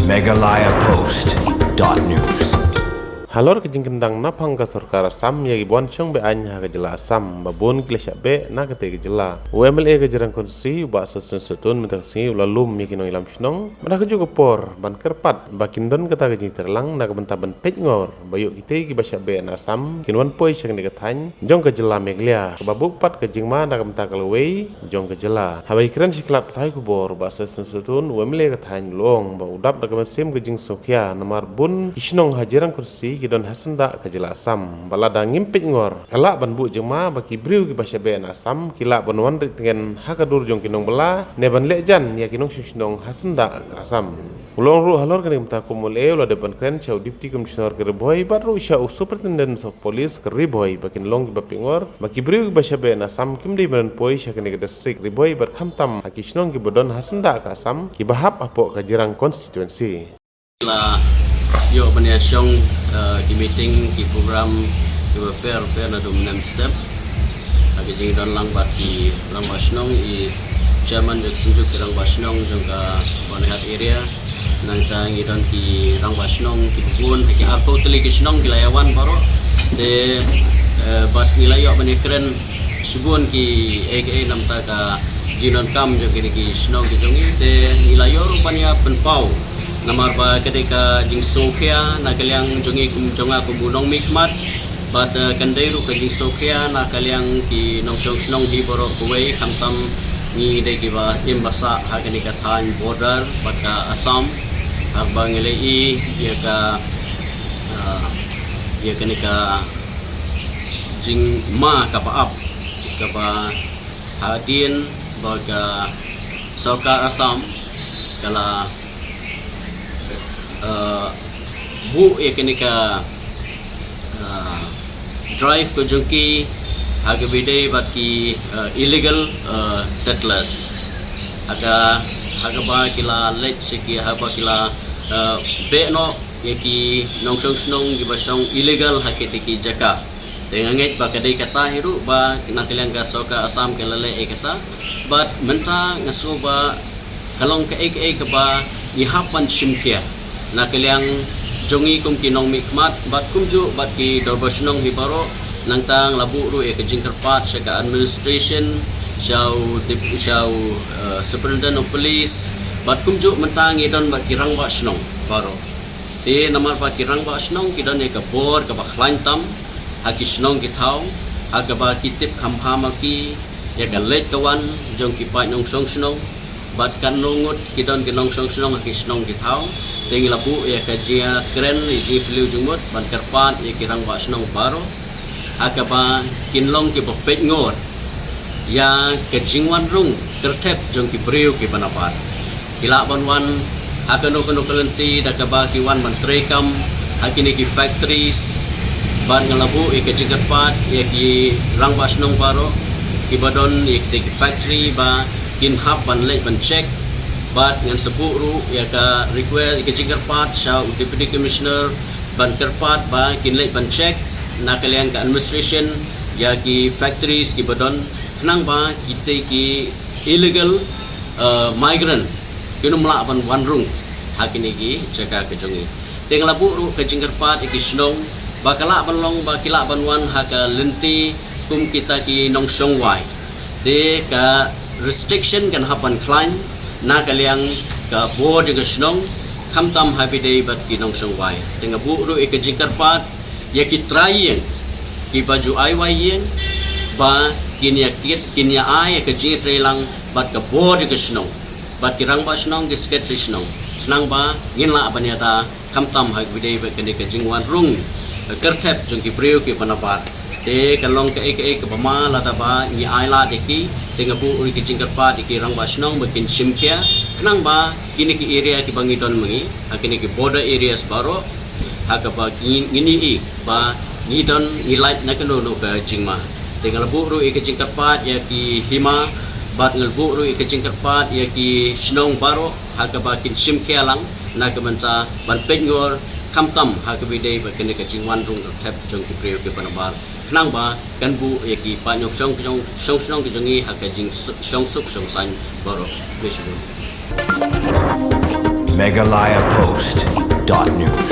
megalayapost.news. Halor kejing kendang napang ka sarkar Assam yagi buan chong be anya ka jela Assam babon kilesha be na kate ka jela UMLA ka jirang konstitusi ba sesutun mentaksi ulalum yagi nong ilam shnong mana ka juga por ban kerpat bakindon kata ka jing terlang na ka bentaban pet ngor bayuk kite ki basya be na Assam kinwan poi chak ne ka thany jong ka jela meglia ka babuk pat ka jing ma na ka benta kalwei jong ka jela habai kran siklat thai ku bor ba sesutun UMLA ka thany long ba udap na ka sem ka jing sokya namar bun kishnong hajirang konstitusi kidon hasenda ka jela Assam balada ngimpit ngor kala ban bu jema baki briu ki basya be na Assam kila ban wan dengan hakadur jong kinong bela ne ban lejan ya kinong shishnong hasenda ka Assam ulong ru halor kan imta kumul e ulah depan kren chau deputy commissioner ke boy baru sha superintendent of police ke boy bakin long ki bapingor baki briu ki basya be na Assam kim dei ban poi sha ke district boy bar khamtam hakishnong ki bodon hasenda ka Assam ki bahap apo ka jirang constituency yo peniasyong di meeting di program di per na dominant step agi jing don lang baki lang basnong i chairman de sinjuk lang basnong jongka bonehat area nang tang i don ki lang basnong ki bun ki arko teli ki snong ki layawan baro de bat nilayo benikren subun ki aka nam ta ka jinon kam jo ki snong ki jongi de nilayo rupanya penpau namar ba ketika jing sokya na kaliang jongi jonga kumbunong mikmat bat kandairu ka jing sokya na kaliang ki nongshong snong hi borok kuwei kamtam ni de ki ba imbasa ha kenika than border bat ka Assam ha bangile i ya kenika jing ma ka pa up ka ba hadin ba ka soka Assam kala bu ya kenika drive ko jungki haga bidai bat ki illegal settlers haga ba kila let siki haga kila be no yaki nongsong snong gi basong illegal hakete ki jaka denganget ba kadai kata hiru ba kinakaliang ga soka Assam kelale e kata but menta ngasuba kalong ka ka ba ihapan simkia na kaliang jongi kum kinong mikmat bat kumju bat ki dorbasnong hibaro nangtang labu ru e kejingkerpat saka administration syau superintendent of police bat kumju mentang idon bat kirang ba snong baro te namar ba kirang ba snong kidon e ka bor ka ba khlantam haki snong ki thau aga ba kitip khamhama ki ya galet kawan jong ki pa nong song snong bat kan nungut kidon kinong song snong haki snong ki thau tengi labu ya kajia keren iji peliu jumut ban kerpat ya kirang ba snong baro akaba kinlong ki bopet ngor ya kajingwan rung tertep jong ki priu ki banapat kila banwan akano kono kelenti dakaba ki wan mantrekam hakini ki factories ban ngalabu ya kajingkerpat ya ki rang ba snong baro ki badon ya ki factory ba kin hab ban let ban check bat ngan seburu ya ka request ke Jingkerpat sa deputy commissioner ban kerpat ba kinlek ban check na kalian ka administration ya ki factories ki badon nang ba kita ki illegal migrant kinu mla ban wanrung hakini ki jaga ke jongi teng labu ru ke Jingkerpat ki snong ba kala ban long ba kila ban wan ha ka lenti kum kita ki nong songwai de ka restriction kan hapan climb na kaliang ka board ga snong khamtam happy day bat ki nong songwai tenga bu ru e ka Jingkerpat ya ki trying ki baju ai wai yen ba kinya ai ka jing trelang bat ka board ga snong bat ki rang ba snong ge secretary snong nang ba ngin la banyata khamtam happy day bat ka jingwan rung kertep jong ki priu ki panapat te kalong ka ka pama la ta ba ni ai la de ki tenga bu uri ki Jingkerpat ki rang ba snong bakin simkia kenang ba kini ki area ki bangidon mengi hakini ki border areas baro haka ba ngini i ba ngidon ngilait na kanu no ka jingma tenga bu ru ki Jingkerpat ya ki hima bat ngal bu ru ki Jingkerpat ya ki snong baro haka ba kin simkia lang na ka menta ban penyor kamtam haka bidai ba kini ka jingwan rung tap jong ki priyo ki panabar kenang ba kan bu ya ki panyok song ki jongi haka jing song suk song san baro besho MegalayaPost.news.